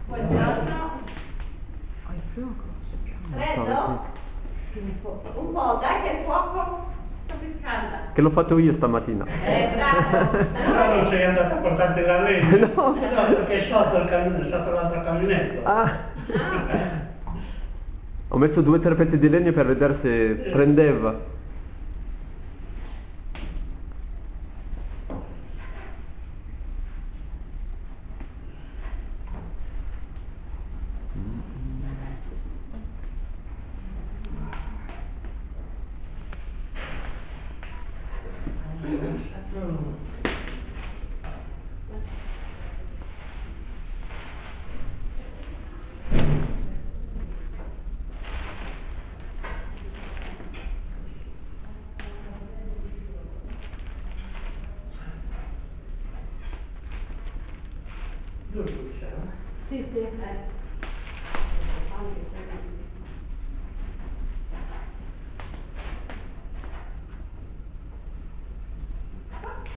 Buongiorno. Hai fuoco? Freddo? Un po', dai che il fuoco surriscalda. Che l'ho fatto io stamattina. Bravo. Però non sei andato a portarti la legna? No, perché è sotto il sotto l'altro caminetto. Ah. Ho messo 2 o 3 pezzi di legno per vedere se prendeva. Sì, sì.